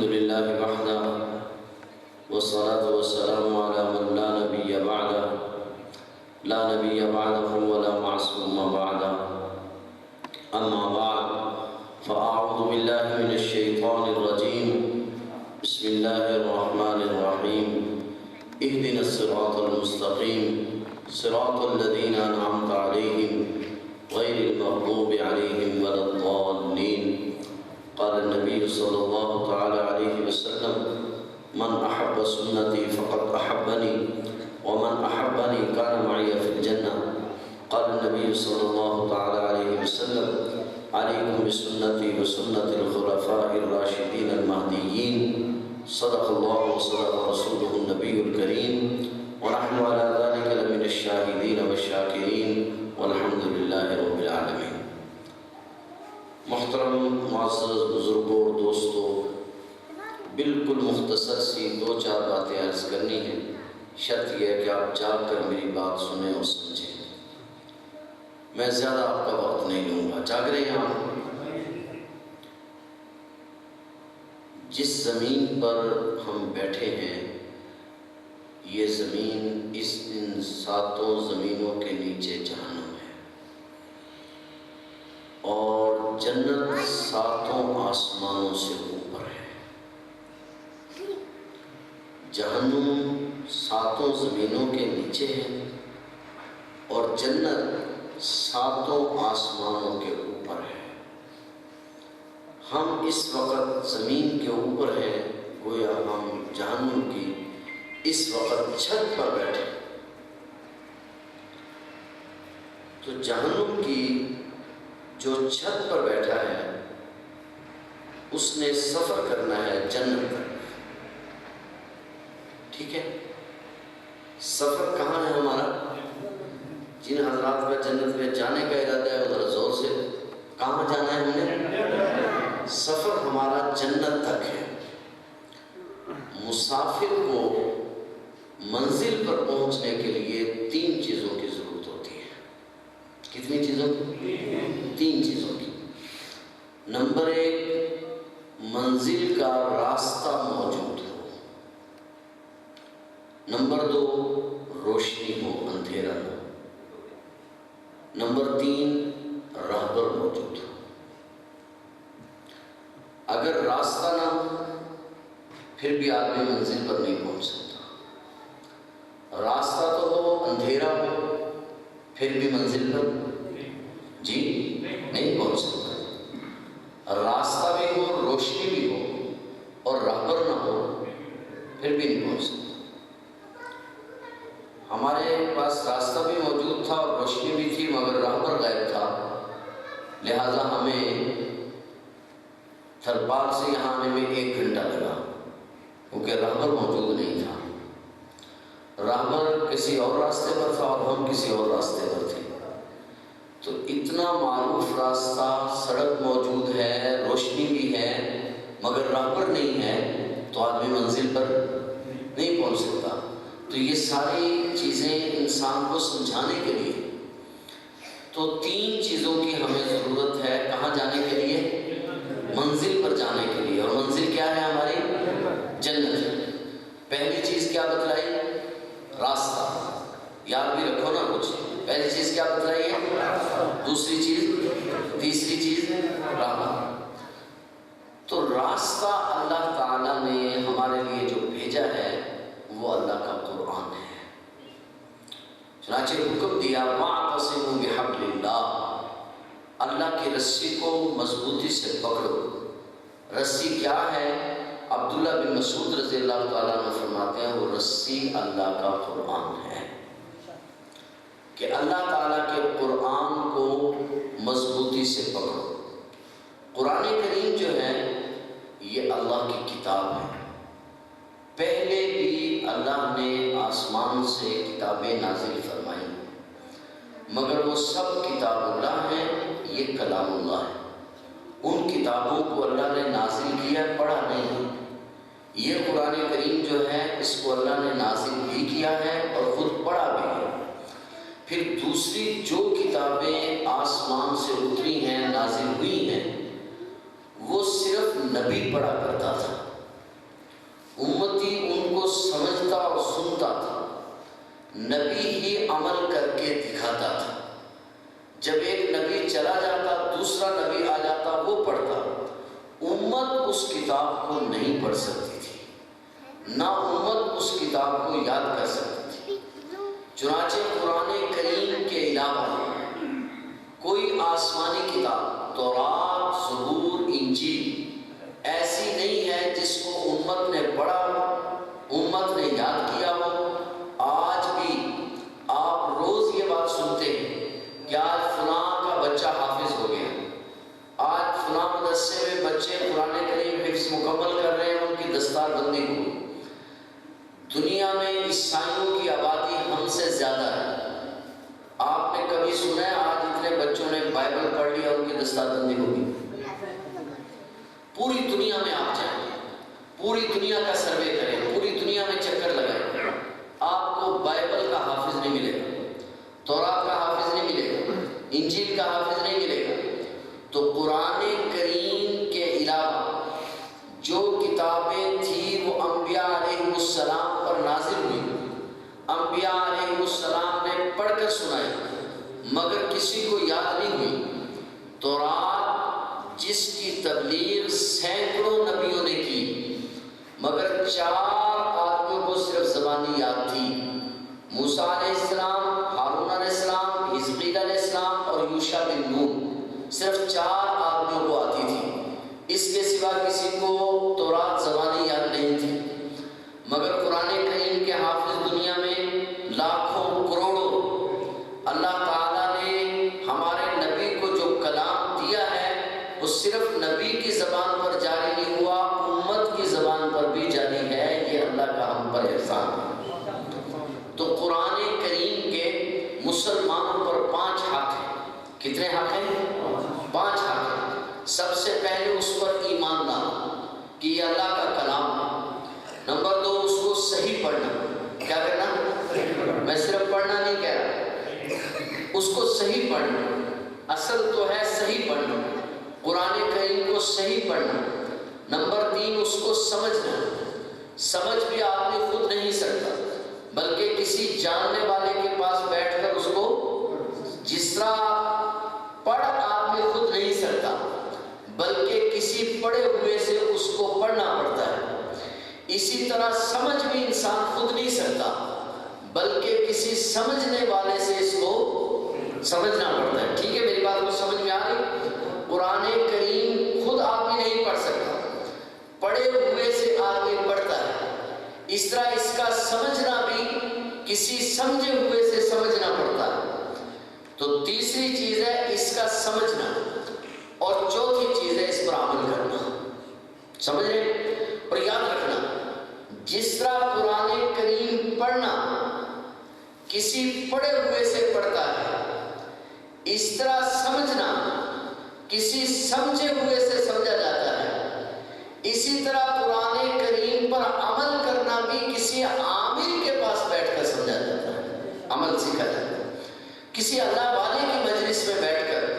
الحمد لله وحده والصلاة والسلام على من لا نبي بعده ولا معصوم بعده. أما بعد فأعوذ بالله من الشيطان الرجيم. بسم الله الرحمن الرحيم. اهدنا الصراط المستقيم صراط الذين أنعمت عليهم غير المغضوب عليهم ولا الضالين. قال النبي صلى الله تعالى عليه وسلم: من أحب سنتي فقد أحبني ومن أحبني كان معي في الجنة. قال النبي صلى الله تعالى عليه وسلم: عليكم بسنتي وسنة الخلفاء الراشدين المهديين. صدق الله وصدق رسوله النبي الكريم ونحن على ذلك لمن الشاهدين والشاكرين والحمد لله رب العالمين. محترم معزز بزرگوں اور دوستوں، بالکل مختصر سی دو چار باتیں عرض کرنی ہیں. شرط یہ ہے کہ آپ جاگ کر میری بات سنیں اور سمجھیں. میں زیادہ آپ کا وقت نہیں لوں گا. جاگ رہے ہیں آپ؟ جس زمین پر ہم بیٹھے ہیں یہ زمین ان ساتوں زمینوں کے نیچے جہنم ہے، اور جنت ساتوں آسمانوں سے اوپر ہے. جہنم ساتوں زمینوں کے نیچے ہے اور جنت ساتوں آسمانوں کے اوپر ہے. ہم اس وقت زمین کے اوپر ہیں، گویا ہم جہنم کی اس وقت چھت پر بیٹھے. تو جہنم کی جو چھت پر بیٹھا ہے اس نے سفر کرنا ہے جنت تک. ٹھیک ہے؟ سفر کہاں ہے ہمارا؟ جن حضرات کا جنت میں جانے کا ارادہ ہے ذرا زور سے، کہاں جانا ہے ہم نے؟ سفر ہمارا جنت تک ہے. مسافر کو منزل پر پہنچنے کے لیے تین چیزوں کی ضرورت ہوتی ہے. کتنی چیزوں کی؟ تین چیزوں کی. نمبر ایک، منزل کا راستہ موجود ہو. نمبر دو، روشنی ہو، اندھیرا ہو. نمبر تین، راہبر موجود ہو. اگر راستہ نہ ہو پھر بھی آدمی منزل پر نہیں پہنچ سکتا. راستہ تو ہو، اندھیرا ہو، پھر بھی منزل پر نہیں پہنچ سکتا. راستہ بھی ہو، روشنی بھی ہو اور راہبر نہ ہو پھر بھی نہیں پہنچ سکتا. ہمارے پاس راستہ بھی موجود تھا اور روشنی بھی تھی مگر راہبر غائب تھا، لہذا ہمیں تھرپال سے یہاں آنے میں 1 گھنٹہ لگا کیونکہ راہبر موجود نہیں تھا. راہبر کسی اور راستے پر تھا اور ہم کسی اور راستے پر تھے. تو اتنا معروف راستہ، سڑک موجود ہے، روشنی بھی ہے مگر راہبر نہیں ہے تو آدمی منزل پر نہیں پہنچ سکتا. تو یہ ساری چیزیں انسان کو سمجھانے کے لیے تو تین چیزوں کی ہمیں ضرورت ہے کہاں جانے کے لیے؟ منزل پر جانے کے لیے. اور منزل کیا ہے ہماری؟ جنت. پہلی چیز کیا بتلائی؟ راستہ. یاد بھی رکھو نا کچھ. پہلی چیز کیا بتلائی ہے؟ دوسری چیز، تیسری چیز راہ. تو راستہ اللہ تعالیٰ نے ہمارے لیے جو بھیجا ہے وہ اللہ کا قرآن ہے. چنانچہ حکم دیا وَاعْتَصِمُوا بِحَبْلِ اللَّهِ، اللہ کی رسی کو مضبوطی سے پکڑو. رسی کیا ہے؟ عبداللہ بن مسعود رضی اللہ تعالیٰ عنہ فرماتے ہیں وہ رسی اللہ کا قرآن ہے، کہ اللہ تعالیٰ کے قرآن کو مضبوطی سے پکڑو. قرآن کریم جو ہے یہ اللہ کی کتاب ہے. پہلے بھی اللہ نے آسمان سے کتابیں نازل فرمائی مگر وہ سب کتاب اللہ ہیں، یہ کلام اللہ ہے. ان کتابوں کو اللہ نے نازل کیا، پڑھا نہیں. یہ قرآن کریم جو ہے اس کو اللہ نے نازل بھی کیا ہے اور خود پڑھا بھی ہے. پھر دوسری جو کتابیں آسمان سے اتری ہیں، نازل ہوئی ہیں، وہ صرف نبی پڑھا کرتا تھا. امتی ان کو سمجھتا اور سنتا تھا، نبی ہی عمل کر کے دکھاتا تھا۔ جب ایک نبی چلا جاتا دوسرا نبی آ جاتا، وہ پڑھتا، امت اس کتاب کو نہیں پڑھ سکتی تھی، نہ امت اس کتاب کو یاد کر سکتی تھی۔ چنانچہ قرآن کریم کے علاوہ کوئی آسمانی کتاب، تورات، زبور، انجیل ایسی نہیں ہے جس کو امت نے پڑھا، امت نے یاد کیا ہو۔ آج بھی آپ روز یہ بات سنتے ہیں کہ آج فلاں کا بچہ حافظ ہو گیا، آج فلاں مدرسے میں بچے قرآن کریم حفظ مکمل کر رہے ہیں، ان کی دستار بندی ہوئی۔ دنیا میں عیسائیوں کی آبادی ہم سے زیادہ ہے۔ آپ نے کبھی سنا ہے آج اتنے بچوں نے بائبل پڑھ لی اور ان کی دستار بندی ہوگی؟ پوری دنیا میں آپ جائیں، پوری دنیا کا سروے کریں، پوری دنیا میں چکر لگائیں، آپ کو بائبل کا حافظ نہیں ملے گا، تورات کا حافظ نہیں ملے گا، انجیل کا حافظ نہیں ملے گا۔ تو قرآن کریم کے علاوہ جو کتابیں تھیں وہ انبیاء علیہ السلام پر نازل ہوئی، انبیاء علیہ السلام نے پڑھ کر سنائی، مگر کسی کو یاد نہیں ہوئی۔ تورات جس کی تبلیغ سینکڑوں نبیوں نے کی، مگر 4 آدمیوں کو صرف زبانی یاد تھی، موسیٰ علیہ السلام، ہارون علیہ السلام، حزقیل علیہ السلام اور یوشع بن نون، صرف 4 آدمیوں کو آتی تھی، اس کے سوا کسی کو تورات زبانی یاد نہیں تھی۔ مگر قرآن کریم کے حافظ دنیا میں لاکھوں کروڑوں۔ اللہ تعالیٰ نے ہمارے نبی کو جو کلام دیا ہے وہ صرف نبی کی زبان پر جاری نہیں ہوا، امت کی زبان پر بھی جاری ہے، یہ اللہ کا ہم پر احسان ہے۔ تو قرآن کریم کے مسلمانوں پر 5 حق ہیں۔ کتنے حق ہیں؟ 5 حق ہیں۔ سب سے پہلے اس پر ایمان لانا کہ یہ اللہ کا کلام ہے۔ نمبر 2، اس کو صحیح پڑھنا۔ کیا کرنا؟ میں صرف پڑھنا نہیں کہہ رہا، اس کو صحیح پڑھنا۔ اصل تو ہے صحیح پڑھنا، قرآن کریم کو صحیح پڑھنا۔ نمبر 3، اس کو سمجھنا۔ سمجھ بھی آدمی خود نہیں سکتا، بلکہ کسی جاننے والے کے پاس بیٹھ کر اس کو، جس طرح پڑھ آدمی خود نہیں سکتا بلکہ کسی پڑھے ہوئے سے اس کو پڑھنا پڑتا ہے، اسی طرح سمجھ بھی انسان خود نہیں سکتا بلکہ کسی سمجھنے والے سے اس کو سمجھنا پڑتا ہے۔ ٹھیک ہے، میری بات کو سمجھ میں آ رہی؟ قرآن کریم خود آدمی نہیں پڑھ سکتا، پڑھے ہوئے سے آدمی پڑھتا ہے، اس طرح اس کا سمجھنا بھی کسی سمجھے ہوئے سے سمجھنا پڑتا ہے۔ تو تیسری چیز ہے اس کا سمجھنا، اور چوتھی چیز ہے اس پر عمل کرنا۔ سمجھ رہے؟ اور یاد رکھنا، جس طرح قرآن کریم پڑھنا کسی پڑھے ہوئے سے پڑھتا ہے، اس طرح سمجھنا کسی سمجھے ہوئے سے سمجھا جاتا ہے، اسی طرح قرآن کریم پر عمل کرنا بھی کسی عامل کے پاس بیٹھ کر سمجھا جاتا ہے، عمل سیکھا جاتا ہے۔ کسی اللہ والے کی مجلس میں بیٹھ کر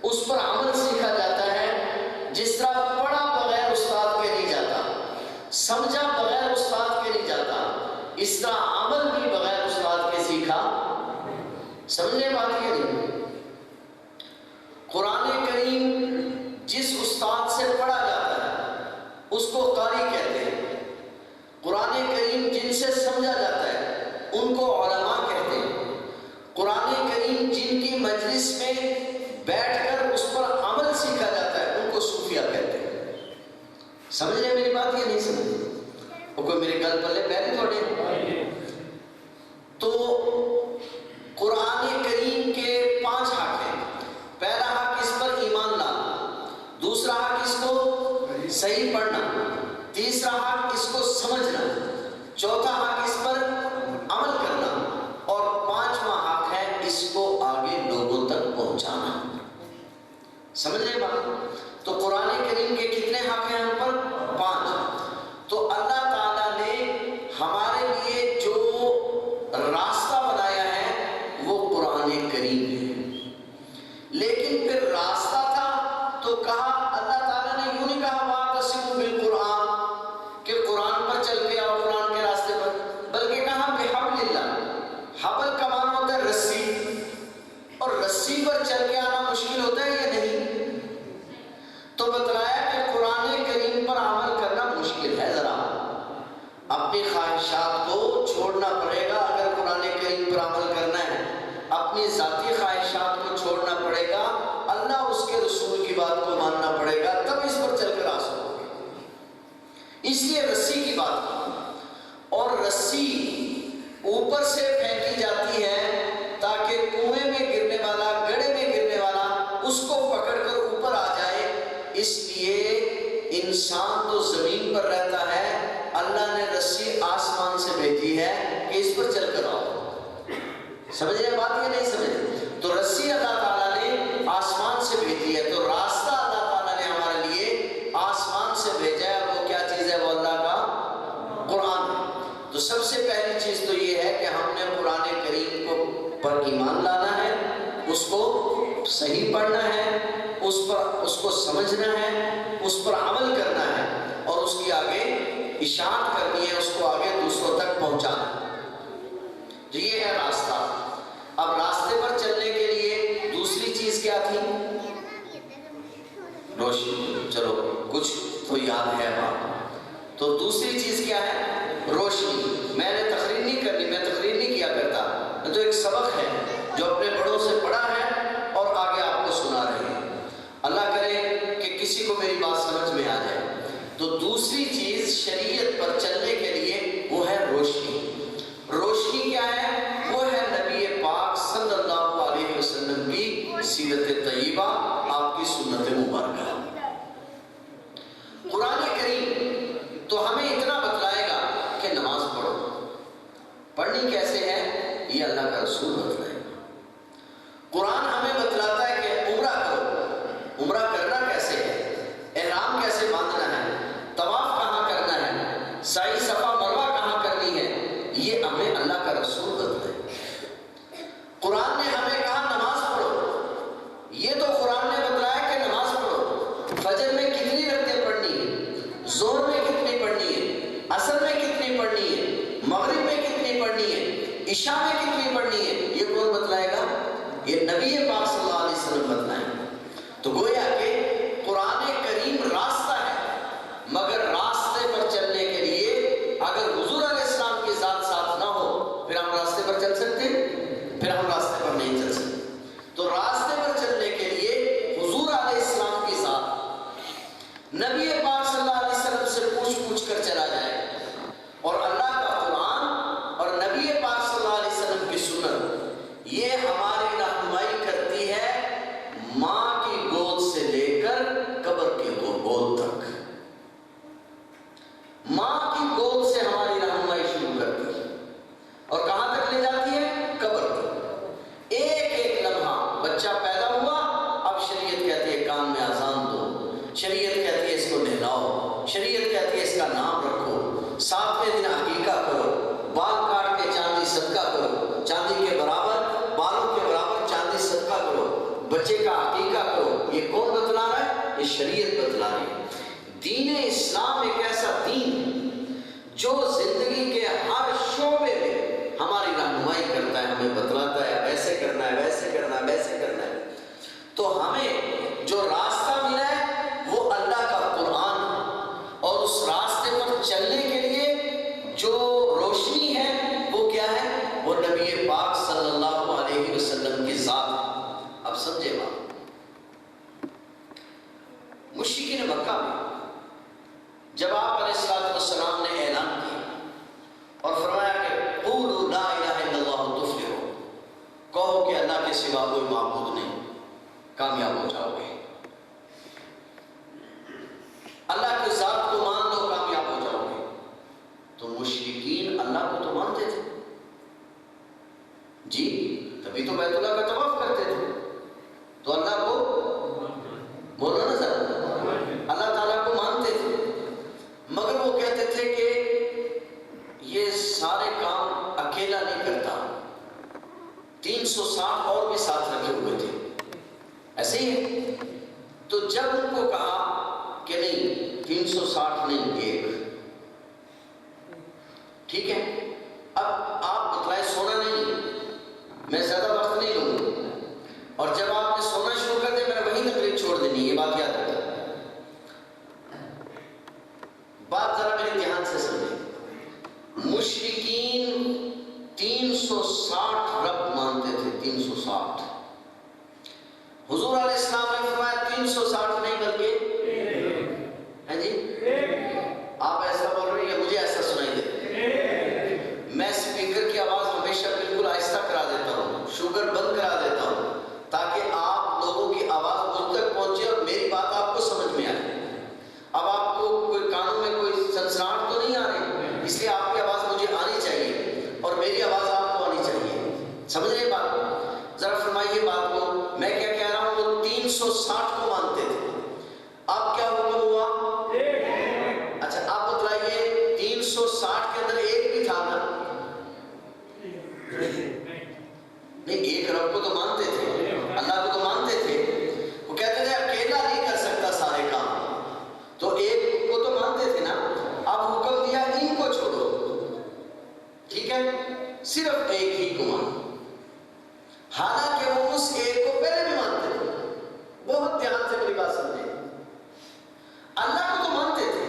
اس پر عمل سیکھا جاتا ہے۔ جس طرح پڑھا بغیر استاد کے نہیں جاتا، سمجھا بغیر استاد کے نہیں جاتا، اس طرح عمل بھی بغیر استاد کے سیکھا۔ سمجھنے بات یہ نہیں؟ قرآن کریم جس استاد سے پڑھا جاتا ہے اس کو قاری کہتے ہیں، قرآن کریم جن سے سمجھا جاتا ہے ان کو علماء کہتے ہیں، قرآن کریم جن کی مجلس میں بیٹھ کر اس پر عمل سیکھا جاتا ہے ان کو صوفیہ کہتے ہیں۔ سمجھ رہے میری بات یہ نہیں سمجھ؟ وہ کوئی میرے گل پلے پہلے تھوڑے۔ تو قرآن کریم کے 5 حق ہیں۔ پہلا حق اس پر ایمان لانا، دوسرا حق اس کو صحیح پڑھنا، تیسرا حق اس کو سمجھنا، چوتھا حق اس پر عمل کرنا، اور 5واں حق ہے اس کو آگے لوگوں تک پہنچانا۔ سمجھ رہے بات؟ تو قرآن کریم کے کتنے حق ہیں ہم پر؟ 5۔ تو اللہ تعالیٰ نے ہمارے لیے جو راستہ بنایا ہے وہ قرآن کریم ہے۔ لیکن پھر راستہ تھا تو کہا، اللہ تعالیٰ نے یوں نہیں کہا وَاعْتَصِمُوا بِالْقُرْآنِ کہ قرآن پر چل اوپر سے پھینکی جاتی ہے تاکہ کنویں میں گرنے والا، گڑھے میں گرنے والا اس کو پکڑ کر اوپر آ جائے. اس لیے انسان تو زمین پر رہتا ہے، اللہ نے رسی آسمان سے بھیجی ہے کہ اس پر چل کر آؤ. سمجھ رہے بات یا نہیں سمجھ؟ تو رسی اللہ تعالیٰ نے آسمان سے بھیجی ہے، تو راستہ اللہ تعالیٰ نے ہمارے لیے آسمان سے بھیجا ہے. وہ کیا چیز ہے؟ وہ اللہ کا قرآن ہے. تو سب سے پہلی چیز تو یہ ہے کہ ہم نے قرآن کریم کو پر ایمان لانا ہے، اس کو صحیح پڑھنا ہے، اس کو سمجھنا ہے، اس پر عمل کرنا ہے اور اس کی آگے اشاعت کرنی ہے، اس کو آگے دوسروں تک پہنچانا ہے. تو یہ ہے راستہ. اب راستے پر چلنے کے لیے دوسری چیز کیا تھی؟ روشنی. چلو کچھ تو یاد ہے بات. تو دوسری چیز کیا ہے؟ روشنی. میں نے تقریر نہیں کرنی، میں تقریر نہیں کیا کرتا، تو ایک سبق ہے جو اپنے بڑوں سے پڑھا ہے اور آگے آپ کو سنا رہے ہیں. اللہ کرے کہ کسی کو میری بات سمجھ میں آ جائے. تو دوسری چیز شریعت پر چلنے کے لیے وہ ہے روشنی. روشنی کیا ہے؟ وہ ہے نبی پاک صلی اللہ علیہ وسلم کی سیرت طیبہ، آپ کی سنت مبارکہ. قرآن کریم تو ہمیں اتنا بتلائے گا کہ نماز پڑھو. پڑھنی کیسے ہے یہ اللہ کا رسول بتلائے گا. قرآن ہمیں بتلاتا ہے کہ عمرہ کرو. عمرہ کرنا کیسے ہے، احرام کیسے باندھنا ہے، طواف کہاں کرنا ہے، سعی صفا مروہ کہاں کرنی ہے، یہ ہمیں اللہ کا رسول بتلائے. قرآن نے ہمیں کہا نماز پڑھو، یہ تو قرآن نے بتلایا کہ نماز پڑھو. فجر میں کتنی رکعتیں پڑھنی ہے، ظہر میں کتنی پڑھنی ہے، عصر میں کتنی پڑھنی ہے، مغرب میں کتنی پڑھنی ہے، عشاء میں کتنی پڑھنی ہے، یہ کون بتلائے گا؟ یہ نبی پاک صلی اللہ علیہ وسلم بتلائیں گے. تو گویا کہ قرآن کریم راستہ ہے، مگر راستے پر چلنے کے لیے اگر حضور علیہ السلام کی ذات ساتھ نہ ہو پھر ہم راستے پر چل سکتے ہیں؟ پھر ہم راستے پر نہیں چل سکتے. تو راستے پر چلنے کے لیے حضور علیہ السلام کی ذات نبی پاک صلی اللہ علیہ وسلم سے پوچھ کر چلا جائے اور اللہ کا قرآن اور نبی پاک صلی اللہ علیہ وسلم کی سنت یہ ہماری رہنمائی کرتی ہے ماں کی گود سے لے کر قبر کی گود تک. ماں کی گود سے ہماری رہنمائی شروع کرتی ہے اور کہاں تک لے جاتی ہے؟ قبر تک. ایک ایک لمحہ بچہ پیدا ہوا، اب شریعت کہتی ہے کان میں اذان دو، شریعت کہتی ہے اس کو نہلاؤ، شریعت کہتی ہے اس کا نام رکھو، 7ویں دن عقیقہ کرو، بال کاٹ کے چاندی صدقہ کرو، چاندی کے برابر بالوں کے برابر چاندی صدقہ کرو، بچے کا عقیقہ کرو. یہ کون بتلا رہا ہے؟ یہ شریعت بتلا رہی ہے. دین اسلام ایک ایسا دین ہے جو زندگی کے ہر شعبے میں ہماری رہنمائی کرتا ہے، ہمیں بتلاتا ہے ایسے کرنا ہے، ویسے کرنا ہے، ویسے کرنا ہے. تو ہمیں جو راستہ ملا ہے وہ اللہ کا قرآن ہے، اور اس راستے پر چلنے کے لیے جو روشنی ہے وہ کیا ہے؟ وہ نبی پاک صلی اللہ علیہ وسلم کی ذات ہے. اب سمجھے بات. مشرکین مکہ میں جب آپ علیہ السلام نے اعلان کیا اور فرمایا کہ قولوا لا الہ الا اللہ تفلحوا، کہو کہ اللہ کے سوا کوئی معبود نہیں، کامیاب ہو جاؤ گے. اللہ کی ذات کو مان لو، کامیاب ہو جاؤ گے. تو مشرکین اللہ کو تو مانتے تھے جی، تبھی تو بیت اللہ کا طواف کرتے تھے. تو اللہ کو بولو نا ذرا، اللہ تعالیٰ کو مانتے تھے، مگر وہ کہتے تھے کہ یہ سارے کام اکیلا نہیں کرتا، 360 اور بھی ساتھ رکھے ہوئے تھے. ایسے ہی ہے. تو جب ان کو کہا کہ نہیں 360 نہیں، ایک ٹھیک ہے، اب آپ بتلائے سونا نہیں، میں زیادہ وقت نہیں لوں گا، اور جب آپ نے سونا شروع کر دیا میں نے وہیں تقریر چھوڑ دینی. یہ بات یاد رکھیں، بات ذرا میرے دھیان سے سمجھیں. مشرکین 360 رب مانتے تھے، 360. حضور علیہ السلام نے فرمایا 360 نہیں بلکہ ہے جی، آپ ایسا بول رہے ہیں مجھے ایسا سنائی دے. سمجھ رہے بات؟ ذرا فرمائیے بات کو. میں کیا کہہ رہا ہوں؟ وہ 360 کو مانتے تھے. اب کیا حکم ہوا؟ اچھا آپ بتلائیے 360 کے اندر ایک بھی تھا نا؟ نہیں، ایک رب کو تو مانتے تھے، اللہ کو تو مانتے تھے. وہ کہتے تھے اکیلا نہیں کر سکتا سارے کام، تو ایک کو تو مانتے تھے نا. اب حکم دیا ان کو چھوڑو، ٹھیک ہے، صرف ایک ہی کو مانو. حالانکہ وہ اس ایک کو پہلے بھی مانتے تھے. بہت دھیان سے میری بات سمجھے. اللہ کو تو مانتے تھے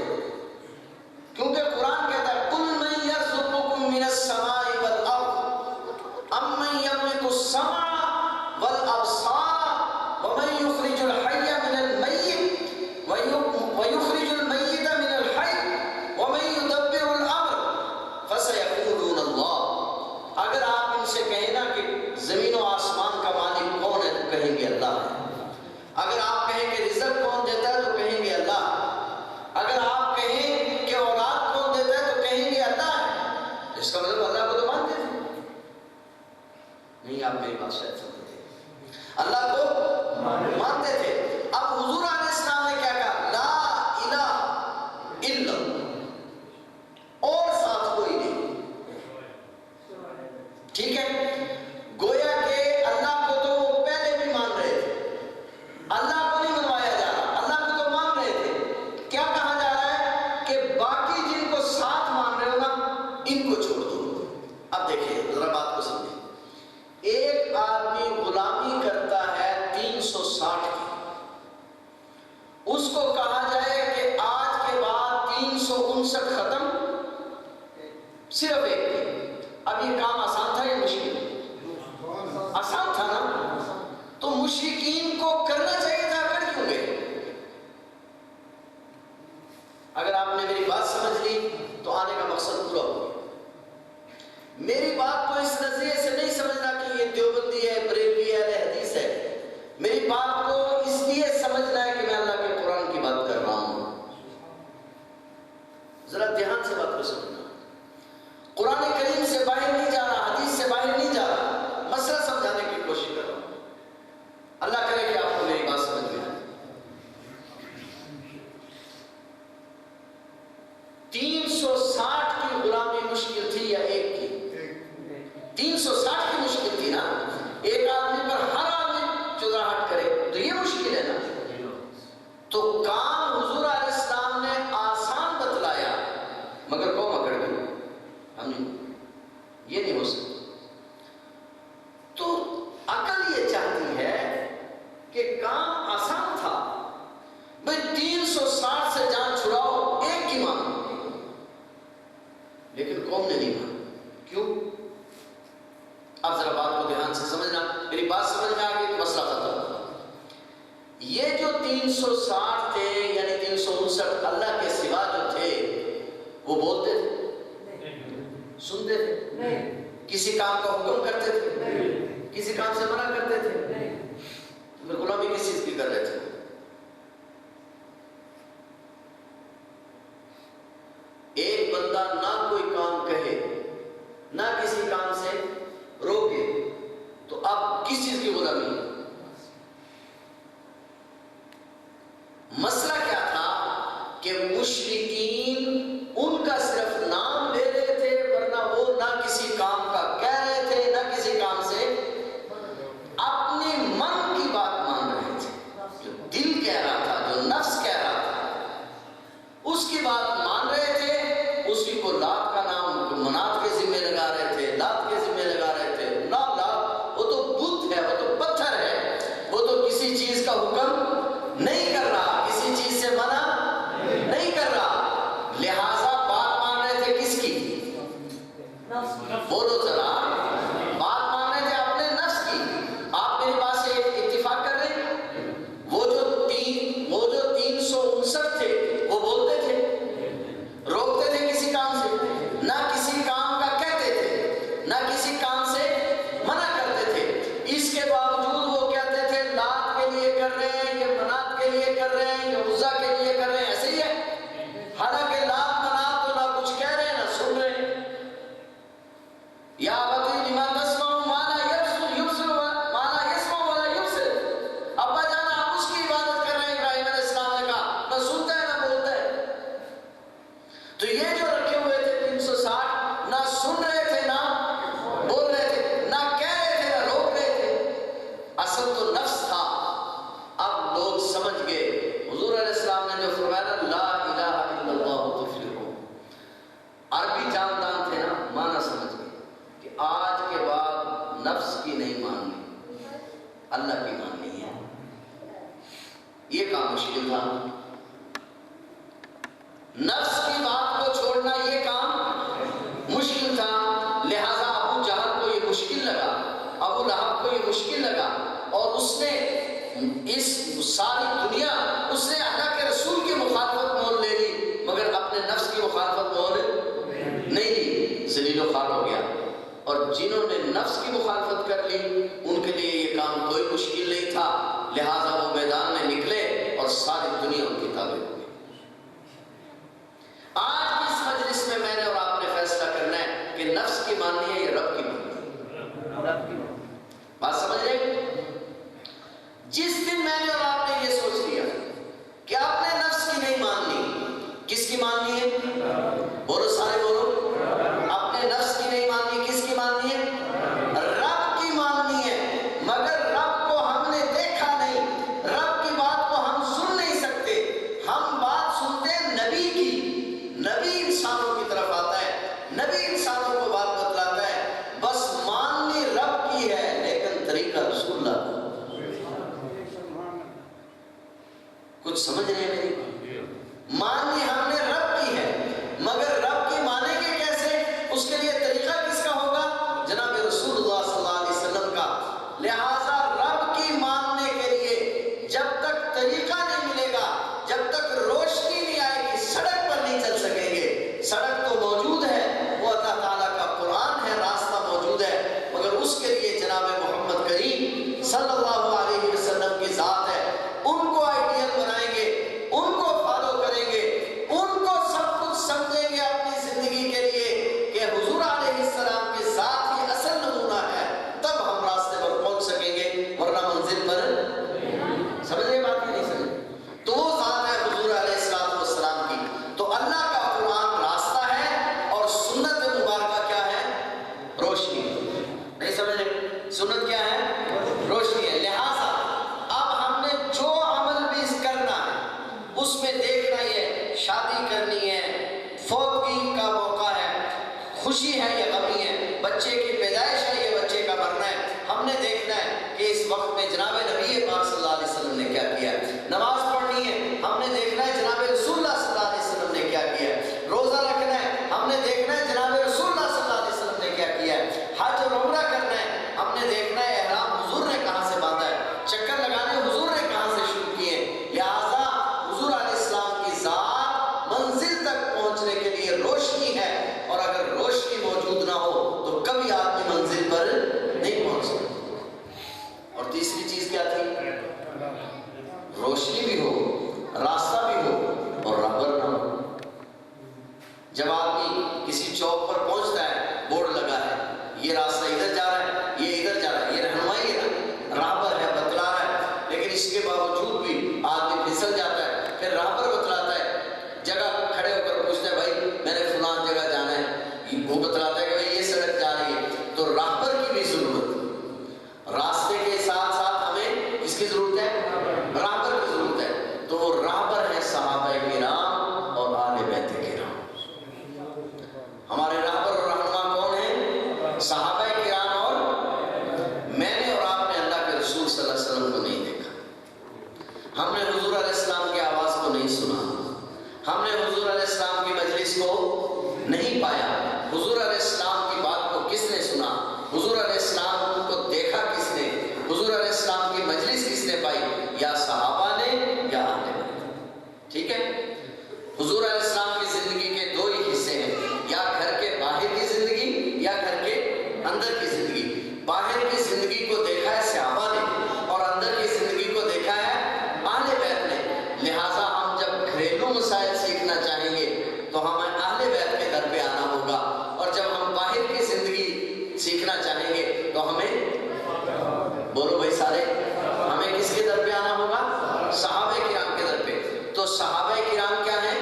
کیونکہ قرآن کہتا ہے قُلْ مَن يَرْزُقُكُم مِّنَ السَّمَاءِ وَالْأَرْضِ أَمَّن يَمْلِكُ السَّمْعَ وَالْأَبْصَارَ وَمَن يُخْرِجُ الْحَيَّ مِنَ الْمَيِّتِ وَيُخْرِجُ الْمَيِّتَ مِنَ الْحَيِّ وَمَن يُدَبِّرُ الْأَمْرَ فَسَيَقُولُونَ اللَّهُ. اگر آپ ان سے کہیں نا کہ زمین و آسمان کا مالک کون ہے تو کہیں گے اللہ ہے. اگر آپ کہیں کہ رزق کون دیتا ہے تو کہیں گے اللہ. اگر آپ کہیں کہ اولاد کون دیتا ہے تو کہیں گے اللہ ہے. اس کا مطلب اللہ کو تو مانتے تھے. نہیں، آپ میری بات شاید سمجھتے ہیں. اللہ کو مانتے تھے. اب حضور علیہ السلام نے کیا کہا؟ لا الہ الا اللہ، اور ساتھ کوئی نہیں. ٹھیک ہے، گویا کہ اللہ کو تو وہ پہلے بھی مان رہے تھے. اللہ کو نہیں منوایا جا رہا، اللہ کو تو مان رہے تھے. کیا کہا جا رہا ہے کہ باقی جن کو ساتھ مان رہے ہو نا ان کو چھوڑ دو. اب دیکھیں ذرا بات کو سمجھیں. ایک آدمی غلامی کرتا ہے 360 کی، اس کو کہا جائے کہ آج کے بعد 359 ختم، صرف ایک کی. اب یہ کام آسان تھا یا مشکل؟ آسان تھا نا. تو مشرکین کو کرنا چاہیے تھا، کر کیوں گئے؟ اگر آپ نے میری بات سمجھ لی تو آنے کا مقصد پورا ہو گیا. میری بات کو اس نظریے سے نہیں سمجھنا کہ یہ دیوبندی ہے، بریلوی ہے، اہل حدیث ہے. میری بات کو اس لیے سمجھنا ہے کہ میں اللہ کے قرآن کی بات کر رہا ہوں. ذرا دھیان سے بات کو سمجھنا. قرآن کریم سے باہر نہیں جا رہا، حدیث سے باہر نہیں جا رہا، مسئلہ سمجھانے کی کوشش کر رہا ہوں. اللہ کرے کہ آپ کو میری بات سمجھ میں آئے. 360 کی غلامی مشکل تھی یا ایک کی؟ 360 کی مشکل تھی نا. ایک آدمی پر ہر آدمی چودراہٹ کرے تو یہ مشکل ہے نا. تو کام حضور علیہ السلام نے آسان بتلایا مگر قوم اکڑ گئی. ہم یہ نہیں ہو سکتا. تو عقل یہ چاہتی ہے کہ کام آسان تھا، بھئی 360 سے جان چھڑاؤ، ایک کی مانو. لیکن قوم نے نہیں مانا. کیوں؟ اب ذرا بات کو دھیان سے سمجھنا. میری بات سمجھ میں آ گئی تو مسئلہ ختم. یہ جو 360 تھے یعنی 359 اللہ کے سوا جو تھے وہ بولتے تھے، سنتے تھے، کسی کام کا حکم کرتے تھے، کسی کام سے منع کرتے تھے. پھر غلامی کس چیز کی کر رہے تھے؟ ایک بندہ نہ کوئی کام کہے، نہ کسی کام سے روکے، تو اب کس چیز کی غلامی ہے؟ مسئلہ کیا تھا کہ مشرکین ان کا صرف نام لے رہے تھے، ورنہ وہ نہ کسی کام کا کہہ رہے تھے، نہ کسی کام سے اپنے من کی بات مان رہے تھے. جو دل کہہ رہا تھا، جو نفس کہہ رہا تھا، اس کی بات مان رہے تھے. اسی کو لات کا نام منات کے ذمہ لگا رہے تھے، لات کے ذمہ لگا رہے تھے. نہ لات، وہ تو بت ہے، وہ تو پتھر ہے، وہ تو کسی چیز کا حکم نہیں کر رہا، کسی چیز سے منع نہیں کر رہا. لہذا بات مان رہے تھے کس کی؟ بولو ذرا. بات مان رہے تھے اپنے نفس کی. آپ میری بات سے اتفاق کر رہے ہیں؟ وہ جو 359 تھے وہ بولتے تھے، روکتے تھے کسی کام سے، نہ کسی کام کا کہتے تھے، نہ کسی کام سے منع کرتے تھے. اس کے باوجود وہ کہتے تھے لات کے لیے کر رہے ہیں، یہ منات کے لیے کر رہے ہیں، یہ عزا کے لیے کر رہے ہیں. ایسے ہی ہے. حالانکہ لات منات تو نہ کچھ کہہ رہے ہیں نہ سن رہے ہیں. یا بطی لما تسمع ما لا آج کے بعد نفس کی نہیں ماننی، اللہ کی ماننی ہے۔ یہ کام مشکل تھا، نفس کی بات کو چھوڑنا یہ کام مشکل تھا، لہذا ابو جہل کو یہ مشکل لگا، ابو لہب کو یہ مشکل لگا، اور اس نے اس ساری دنیا، اس نے اللہ کے رسول کی مخالفت مول لے لی مگر اپنے نفس کی مخالفت مول نہیں لی، ذلیل و خوار ہو گیا۔ اور جنہوں نے نفس کی مخالفت کر لی ان کے لیے یہ کام کوئی مشکل نہیں تھا، لہذا وہ میدان میں نکلے اور ساری دنیا ان کی تابع ہو گئی۔ آج کی اس مجلس میں میں نے اور آپ نے فیصلہ کرنا ہے کہ نفس کی ماننی ہے یا رب کی ماننی ہے۔ بات سمجھ رہے؟ جس دن میں نے اور آپ نے یہ سوچ لیا کہ آپ نے نفس کی نہیں ماننی، کس کی ماننی ہے؟ بولو سارے بولو، اپنے نفس کی نہیں ماننی، کس کی ماننی ہے؟ رب کی ماننی ہے، مگر رب کو ہم نے دیکھا نہیں، رب کی بات کو ہم سن نہیں سکتے، ہم بات سنتے ہیں نبی کی، نبی انسانوں کی طرف آتا ہے، نبی انسانوں کو بات بتلاتا ہے، بس ماننی رب کی ہے لیکن طریقہ رسول اللہ کا۔ کچھ سمجھ رہے ہیں میری؟ ماننی ہم نے رب کی ہے مگر رب کی مانیں گے کیسے؟ اس کے لیے طریقہ کس کا ہوگا؟ جناب رسول اللہ صلی اللہ علیہ وسلم کا۔ لہٰذا رب کی ماننے کے لیے جب تک طریقہ نہیں ملے گا، جب تک روشنی نہیں آئے گی، سڑک پر نہیں چل سکیں گے۔ سڑک تو موجود ہے، وہ اللہ تعالیٰ کا قرآن ہے، راستہ موجود ہے، مگر اس کے لیے جناب محمد کریم صلی اللہ علیہ وسلم کی ذات ہے، ان کو آئیڈیل بنائیں گے، ان کو فالو کریں گے، ان کو سب کچھ سمجھیں گے اپنی زندگی کے لیے کہ حضور علیہ السلام کی ذات ہی اصل نمونہ ہے، تب ہم راستے پر پہنچ سکیں گے، ورنہ منزل پر سمجھ رہے بات نہیں سمجھ؟ تو وہ ذات ہے حضور علیہ السلام کی۔ تو اللہ کا قرآن راستہ ہے اور سنت مبارکہ کیا ہے؟ روشنی۔ نہیں سمجھ رہے؟ سنت کیا ہے؟ روشنی ہے۔ لہٰذا اب ہم نے جو عمل بھی کرنا ہے اس میں دیکھنا یہ شادی کرنی ہے، فوتگی کا موقع ہے، خوشی ہے یا غمی ہے، بچے کی پیدائش ہے یا بچے کا مرنا ہے، ہم نے دیکھنا ہے کہ اس وقت میں جناب نبی پاک صلی اللہ علیہ وسلم نے کیا کیا ہے۔ نماز پڑھنی ہے، ہم نے دیکھنا ہے جناب رسول اللہ صلی اللہ علیہ وسلم نے کیا کیا ہے۔ روزہ رکھنا ہے، ہم نے دیکھنا ہے جناب رسول اللہ صلی اللہ علیہ وسلم نے کیا کیا ہے۔ حج اور عمرہ کرنا ہے، ہم نے دیکھنا ہے احرام حضور نے کہاں سے باندھا ہے، چکر لگانے حضور نے کہاں سے شروع کیے۔ لہٰذا حضور علیہ السلام کی ذات منزل تک پہنچنے کے لیے روشنی ہے، اور اگر روشنی موجود نہ ہو تو کبھی آدمی منزل پر نہیں پہنچ سکتا۔ اور تیسری چیز کیا تھی؟ روشنی بھی ہو، راستہ بھی ہو اور راہبر نہ ہو۔ جب آدمی کسی چوک پر پہنچتا ہے، بورڈ لگا ہے، یہ راستہ ادھر جا رہا ہے، یہ ادھر جا رہا ہے، یہ رہنمائی ہے نا، راہبر ہے، بتلا رہا ہے، لیکن اس کے باوجود بھی آدمی پھسل جاتا ہے، پھر راہبر بتلاتا ہے، جگہ کھڑے ہو کر پوچھتا ہے بھائی میں نے فلان جگہ جانا ہے، وہ بتلاتا ہے کہ بھائی یہ سڑک جا رہی ہے۔ تو راہبر کی بھی ضرورت، راستے کے ساتھ ساتھ ہمیں کس کی ضرورت ہے؟ راہبر کی ضرورت ہے۔ تو وہ راہبر ہے صحابہ کرام اور آل بیت کرام۔ ہمارے راہبر اور رہنما کون ہیں؟ صحابہ کرام، اور میں نے اور آپ نے اللہ کے رسول صلی اللہ علیہ وسلم کو نہیں دیکھا، ہم نے حضور علیہ السلام کی آواز کو نہیں سنا، ہم نے حضور علیہ السلام کی مجلس کو نہیں پایا۔ حضور علیہ السلام کی بات کو کس نے سنا؟ حضور علیہ السلام کو دیکھا کس نے؟ حضور علیہ السلام کی مجلس کس نے پائی؟ یا صحابہ نے یا اہل بیت۔ ٹھیک ہے؟ حضور علیہ السلام کی زندگی کے دو ہی حصے ہیں، یا گھر کے باہر کی زندگی یا گھر کے اندر کی زندگی۔ باہر کی زندگی کو دیکھا ہے صحابہ نے اور اندر کی زندگی کو دیکھا ہے اہل بیت نے۔ لہٰذا ہم جب گھریلو مسائل سیکھنا چاہیں گے تو ہمیں اہل بیت کے در پہ آنا ہوگا، اور جب ہم باہر کی زندگی سیکھنا چاہیں گے تو ہمیں، بولو بھائی سارے، ہمیں کس کے در پہ آنا ہوگا؟ صحابہ کرام کے در پہ۔ تو صحابہ کرام کیا ہیں؟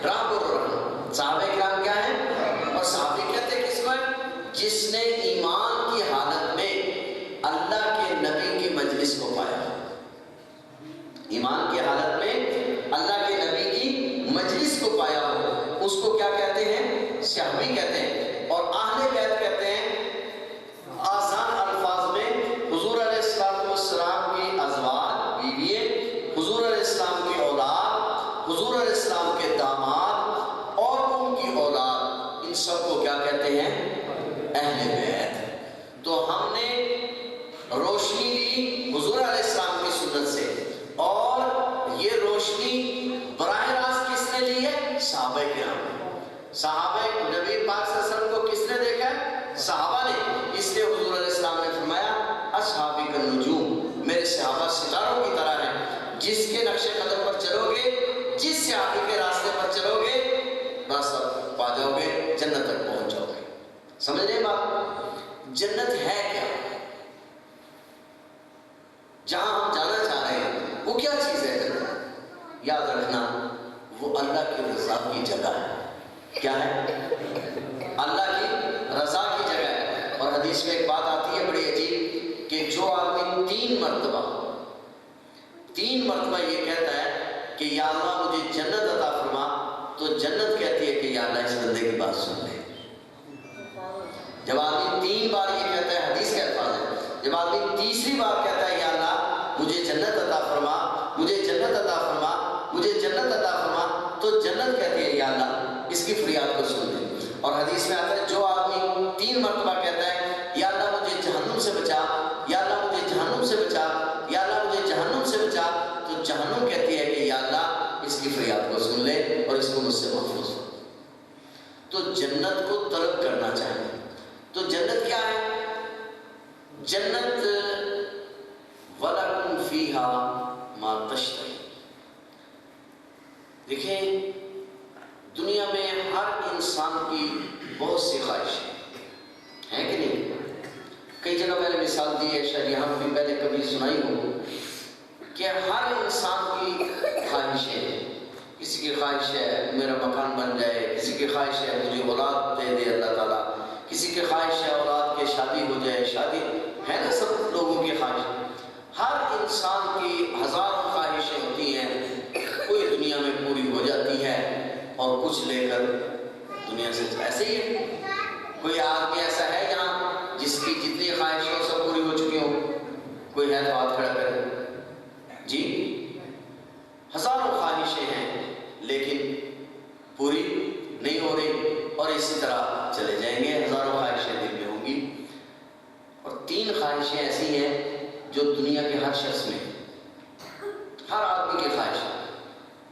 راہبر اور رہنما۔ صحابہ کرام کیا ہیں؟ اور صحابی کہتے ہیں کس کو ہے؟ جس نے ایمان کی حالت میں اللہ کے نبی کی مجلس کو پایا۔ ایمان کی حالت میں اللہ کے نبی کی مجلس کو پایا ہو، اس کو کیا کہتے ہیں؟ صحابی کہتے ہیں۔ اور اہل بیت کہتے ہیں سے آگے کے راستے پر چلو گے راستہ پا جاؤ گے، جنت تک پہنچ جاؤ گے۔ سمجھ رہے بات؟ جنت ہے کیا؟ جہاں ہم جانا چاہ رہے ہیں وہ کیا چیز ہے جنت؟ یاد رکھنا وہ اللہ کی رضا کی جگہ ہے۔ کیا ہے؟ اللہ کی رضا کی جگہ ہے۔ اور حدیث میں ایک بات آتی ہے بڑی عجیب کہ جو آدمی تین مرتبہ یہ کہتا ہے کہ یا اللہ مجھے جنت عطا فرما، تو جنت کہتی ہے کہ یا اللہ اس بندے کی بات سن لے۔ جب آدمی 3 بار یہ کہتا ہے، حدیث کے الفاظ ہے، جب آدمی تیسری بار کہتا ہے یا اللہ مجھے جنت عطا فرما، مجھے جنت عطا فرما، مجھے جنت عطا فرما، تو جنت کہتی ہے یا اللہ اس کی فریاد کو سن لے۔ اور حدیث میں آتا ہے جو آدمی 3 مرتبہ کہتا ہے یا اللہ مجھے جہنم سے بچا، یا اللہ مجھے جہنم سے بچا، یا اللہ مجھے جہنم سے بچا، تو جہنم کہتی ہے کہ یا اللہ اس کی فریاد کو سن لے اور اس کو مجھ سے محفوظ ہو۔ تو جنت کو طلب کرنا چاہیے۔ تو جنت کیا ہے؟ جنت وَلَكُمْ فِيهَا مَا تَشْتَهِي۔ دیکھیں دنیا میں ہر انسان کی بہت سی خواہشیں ہیں کہ نہیں؟ کئی جگہ میں نے مثال دی ہے، شاید یہاں بھی پہلے کبھی سنائی ہو کہ ہر انسان کی خواہشیں ہیں۔ کسی کی خواہش ہے میرا مکان بن جائے، کسی کی خواہش ہے مجھے اولاد دے دے اللہ تعالیٰ، کسی کی خواہش ہے اولاد کے شادی ہو جائے، شادی ہے نا، سب لوگوں کی خواہش۔ ہر انسان کی ہزاروں خواہشیں ہوتی ہیں، کوئی دنیا میں پوری ہو جاتی ہے اور کچھ لے کر دنیا سے ایسے ہی ہے۔ کوئی آدمی ایسا ہے یہاں جس کی جتنی خواہشیں ہو سب پوری ہو چکی ہوں؟ کوئی ہے تو ہاتھ کھڑا کرے جی۔ ہزاروں خواہشیں ہیں لیکن پوری نہیں ہو رہی، اور اسی طرح چلے جائیں گے، ہزاروں خواہشیں دل میں ہوں گی۔ اور 3 خواہشیں ایسی ہیں جو دنیا کے ہر شخص میں، ہر آدمی کی خواہش ہے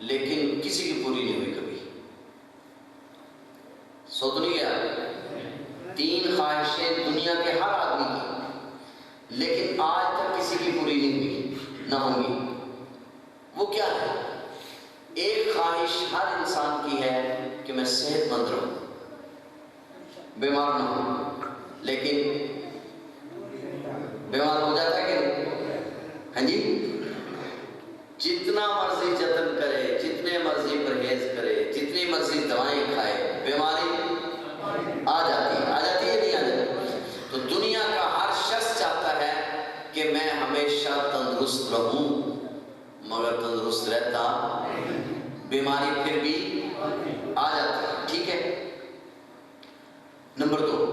لیکن کسی کی پوری نہیں ہوئی کبھی۔ سو تو نہیں گیا؟ 3 خواہشیں دنیا کے ہر آدمی کی، لیکن آج تک کسی کی پوری نہیں ہوئی، نہ ہوں گی۔ وہ کیا ہے؟ ایک خواہش ہر انسان کی ہے کہ میں صحت مند رہوں، بیمار نہ ہوں، لیکن بیمار ہو جاتا ہے کہ نہیں؟ ہاں جی، جتنا مرضی جتن کرے، جتنے مرضی پرہیز کرے، جتنی مرضی دوائیں کھائے، بیماری آ جاتی ہے نہیں آ جاتی؟ تو دنیا کا ہر شخص چاہتا ہے کہ میں ہمیشہ تندرست رہوں، مگر تندرست رہتا بیماری پھر بھی آ جاتی ہے، ٹھیک ہے۔ نمبر 2،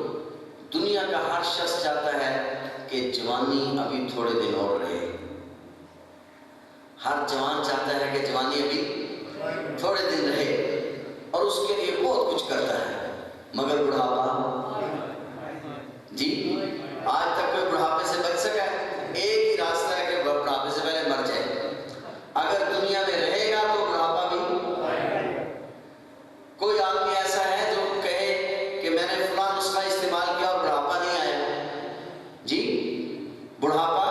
دنیا کا ہر شخص چاہتا ہے کہ جوانی ابھی تھوڑے دن اور رہے۔ ہر جوان چاہتا ہے کہ جوانی ابھی تھوڑے دن رہے اور اس کے لیے بہت کچھ کرتا ہے، مگر بڑھاپا جی، آج تک کوئی بڑھاپے سے بچ سکا ہے؟ ایک ہی راستہ ہے کہ بڑھاپے سے پہلے مر جائے۔ اگر دنیا میں رہے گا تو بڑھاپا بھی۔ کوئی آدمی ایسا ہے جو کہے کہ میں نے فلاں نسخہ استعمال کیا اور بڑھاپا نہیں آیا؟ جی، بڑھاپا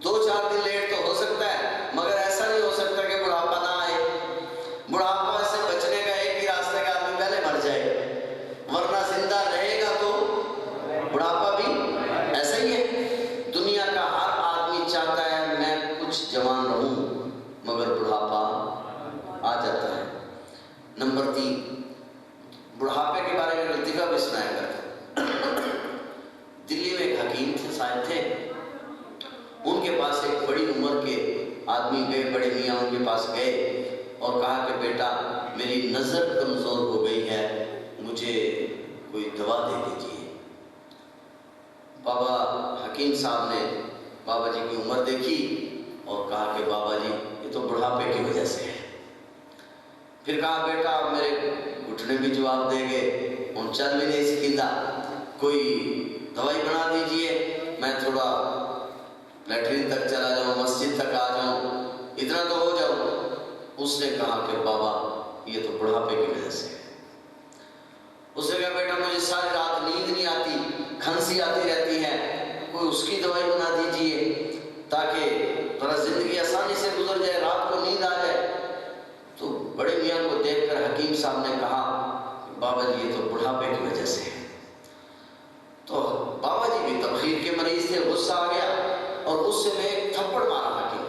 2-4 دن لیٹ تو ہو سکتا ہے، مگر ایسا نہیں ہو سکتا کہ بڑھاپا نہ آئے۔ بڑھاپا سے بچنے کا ایک ہی راستہ ہے کہ آدمی پہلے مر جائے، ورنہ زندہ رہے گا تو بڑھاپا بھی ایسا ہی ہے۔ دنیا کا ہر آدمی چاہتا ہے میں کچھ جوان رہوں، مگر بڑھاپا آ جاتا ہے۔ نمبر 3، بڑھاپے کے بارے میں لطیفہ بھی سنایا کرتا۔ دلی میں ایک حکیم تھے، صاحب تھے، ان کے پاس ایک بڑی عمر کے آدمی گئے، بڑے میاں ان کے پاس گئے اور کہا کہ بیٹا میری نظر کمزور ہو گئی ہے، مجھے کوئی دوا دے دیجیے۔ بابا حکیم صاحب نے بابا جی کی عمر دیکھی اور کہا کہ بابا جی یہ تو بڑھاپے کی وجہ سے ہے۔ پھر کہا بیٹا آپ میرے گھٹنے بھی جواب دے گئے، ان چل بھی نہیں سکھیتا، کوئی دوائی بنا دیجئے، میں تھوڑا لیٹرین تک چلا جاؤں، مسجد تک آ جاؤں، اتنا تو ہو جاؤں۔ اس نے کہا کہ بابا یہ تو بڑھاپے کی وجہ سے ہے۔ اس نے کہا بیٹا مجھے ساری رات نیند نہیں آتی، کھنسی آتی رہتی ہے، کوئی اس کی دوائی بنا دیجئے تاکہ ذرا زندگی آسانی سے گزر جائے، رات کو نیند آ جائے۔ بڑے میاں کو دیکھ کر حکیم صاحب نے کہا بابا جی یہ تو بڑھاپے کی وجہ سے ہے۔ تو بابا جی بھی تبخیر کے مریض تھے، غصہ آ گیا اور اس سے میں ایک تھپڑ مارا حکیم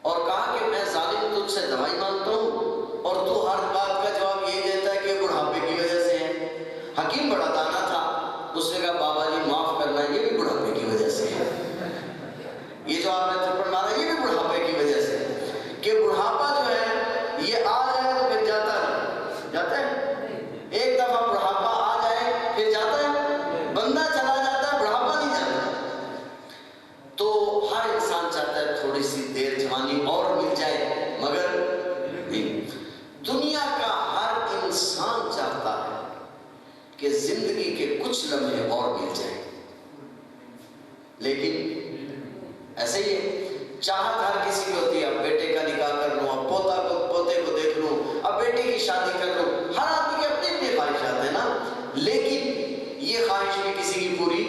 اور کہا کہ میں ظالم تجھ سے دوائی مانگتا ہوں اور تو ہر بات کا جواب یہ دیتا ہے کہ بڑھاپے کی وجہ سے ہے۔ حکیم بڑا دانا تھا، اس نے کہا بابا جی معاف کرنا، یہ بھی بڑھاپے کی وجہ سے ہے، یہ جو آپ نے تھپڑ مارا یہ بھی بڑھاپے کی وجہ سے ہے، کہ بڑھاپا جو ہے یہ آ جائے تو پھر جاتا ہے، ایک دفعہ بڑھاپا آ جائے پھر جاتا ہے، بندہ چلا جاتا ہے، بڑھاپا نہیں جاتا۔ تو ہر انسان چاہتا ہے تھوڑی سی دیر جوانی اور مل جائے، مگر نہیں، دنیا کا ہر انسان چاہتا ہے کہ زندگی کے کچھ لمحے اور مل جائیں، لیکن ایسے ہی ہے، چاہت ہر کسی کی ہوتی ہے، اب بیٹے کا نکاح کر لوں، اب پوتے کو دیکھ لوں، اب بیٹے کی شادی کر لوں، ہر آدمی کے اپنے اپنے خواہشات ہیں نا، لیکن یہ خواہش بھی کسی کی پوری،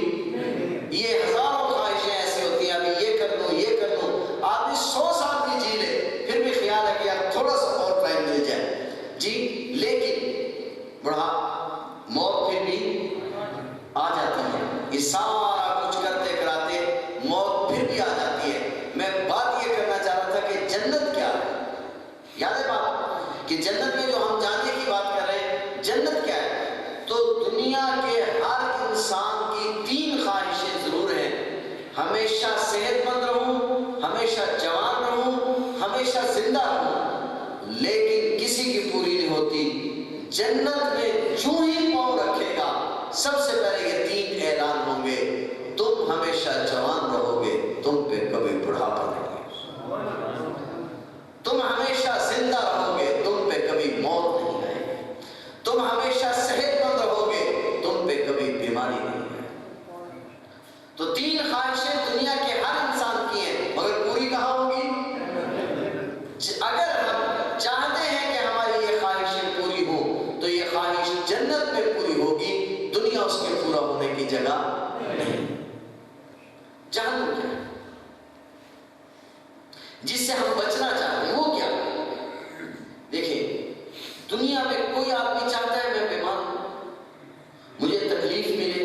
یہ ہزاروں خواہشیں ایسی ہوتی ہیں، ابھی یہ کر لوں یہ کر لوں، آدمی 100 سال بھی جی لے پھر بھی خیال ہے کہ یار تھوڑا سا اور ٹائم مل جائے جی، لیکن بڑھا موت پھر بھی آ جاتی ہے، یہ سارا کچھ کرتے کراتے موت پھر بھی آ جاتی ہے۔ میں بات یہ کرنا چاہ رہا تھا کہ جنت کیا ہے، یاد ہے بات کہ جنت میں جو ہم جانے کی بات کر رہے ہیں، جنت کیا ہے؟ تو دنیا کے ہر انسان کی 3 خواہشیں ضرور ہیں، ہمیشہ صحت مند رہوں، ہمیشہ جوان رہوں، ہمیشہ زندہ رہوں، لیکن کسی کی پوری نہیں ہوتی۔ جنت میں جو ہی پاؤں رکھے گا سب سے پہلے یہ 3 اعلان ہوں گے، تم ہمیشہ جوان رہو گے، تم پہ کبھی بڑھاپا نہیں آئے، تم ہمیشہ زندہ رہو گے، تم پہ کبھی موت نہیں آئے گی، تم ہمیشہ صحت مند رہو گے، تم پہ کبھی بیماری نہیں آئے گی۔ تو 3 خواہشیں دنیا کے ہر انسان کی ہیں، مگر پوری کہاں ہوگی؟ اگر ہم چاہتے ہیں کہ ہماری یہ خواہشیں پوری ہوں تو یہ خواہش جنت میں پوری ہوگی، دنیا اس کے پورا ہونے کی جگہ نہیں۔ جہنم کیا ہے جس سے ہم بچنا چاہتے ہیں، وہ کیا؟ دیکھیں، دنیا میں کوئی آدمی چاہتا ہے میں بیمار ہوں، مجھے تکلیف ملے،